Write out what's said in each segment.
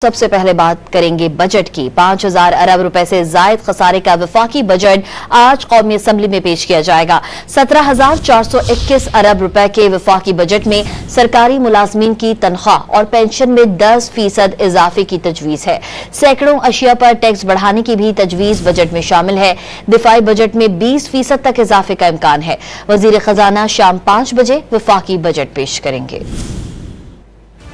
सबसे पहले बात करेंगे बजट की। 5000 अरब रुपए से जायद खसारे का वफाकी बजट आज कौमी असम्बली में पेश किया जाएगा। 17,421 अरब रुपए के वफाकी बजट में सरकारी मुलाजमीन की तनख्वाह और पेंशन में 10% इजाफे की तजवीज है। सैकड़ों अशिया पर टैक्स बढ़ाने की भी तजवीज बजट में शामिल है। दिफाई बजट में 20% तक इजाफे का इम्कान है। वजीर खजाना शाम 5 बजे वफाकी बजट पेश करेंगे।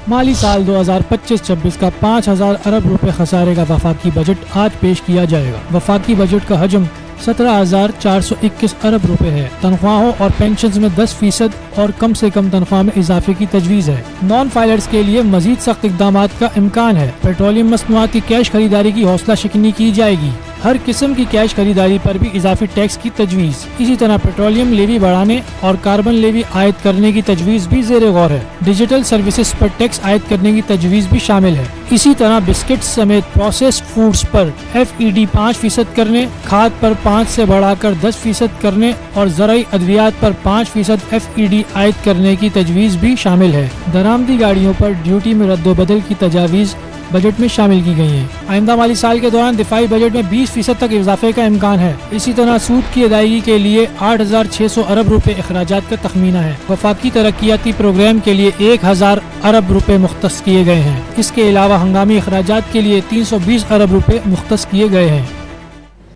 माली साल 2025-26 का 5000 अरब रुपए खसारे का वफाकी बजट आज पेश किया जाएगा। वफाकी बजट का हजम 17,421 अरब रुपए है। तनख्वाहों और पेंशन में 10% और कम से कम तनख्वाह में इजाफे की तजवीज़ है। नॉन फाइलर्स के लिए मजीद सख्त इकदाम का इम्कान है। पेट्रोलियम मसनूआत की कैश खरीदारी की हौसला शिकनी की जाएगी। हर किस्म की कैश खरीदारी पर भी इजाफी टैक्स की तजवीज़। इसी तरह पेट्रोलियम लेवी बढ़ाने और कार्बन लेवी आयद करने की तजवीज़ भी ज़ेर गौर है। डिजिटल सर्विसेज पर टैक्स आयद करने की तजवीज़ भी शामिल है। इसी तरह बिस्किट्स समेत प्रोसेस्ड फूड्स पर FED 5% करने, खाद पर 5 से बढ़ाकर 10% करने और ज़राई अद्वियात पर 5% FED आयद करने की तजवीज़ भी शामिल है। दरामदी गाड़ियों पर ड्यूटी में रद्दोबदल की तजावीज़ बजट में शामिल की गई हैं। आइंदा माली साल के दौरान दिफाई बजट में 20% तक इजाफे का इम्कान है। इसी तरह सूद की अदायगी के लिए 8,600 अरब रुपए अखराजात का तखमीना है। वफाकी तरक्याती प्रोग्राम के लिए 1,000 अरब रुपए मुख्तस किए गए हैं। इसके अलावा हंगामी अखराजात के लिए 320 अरब रुपए मुख्तस किए गए हैं।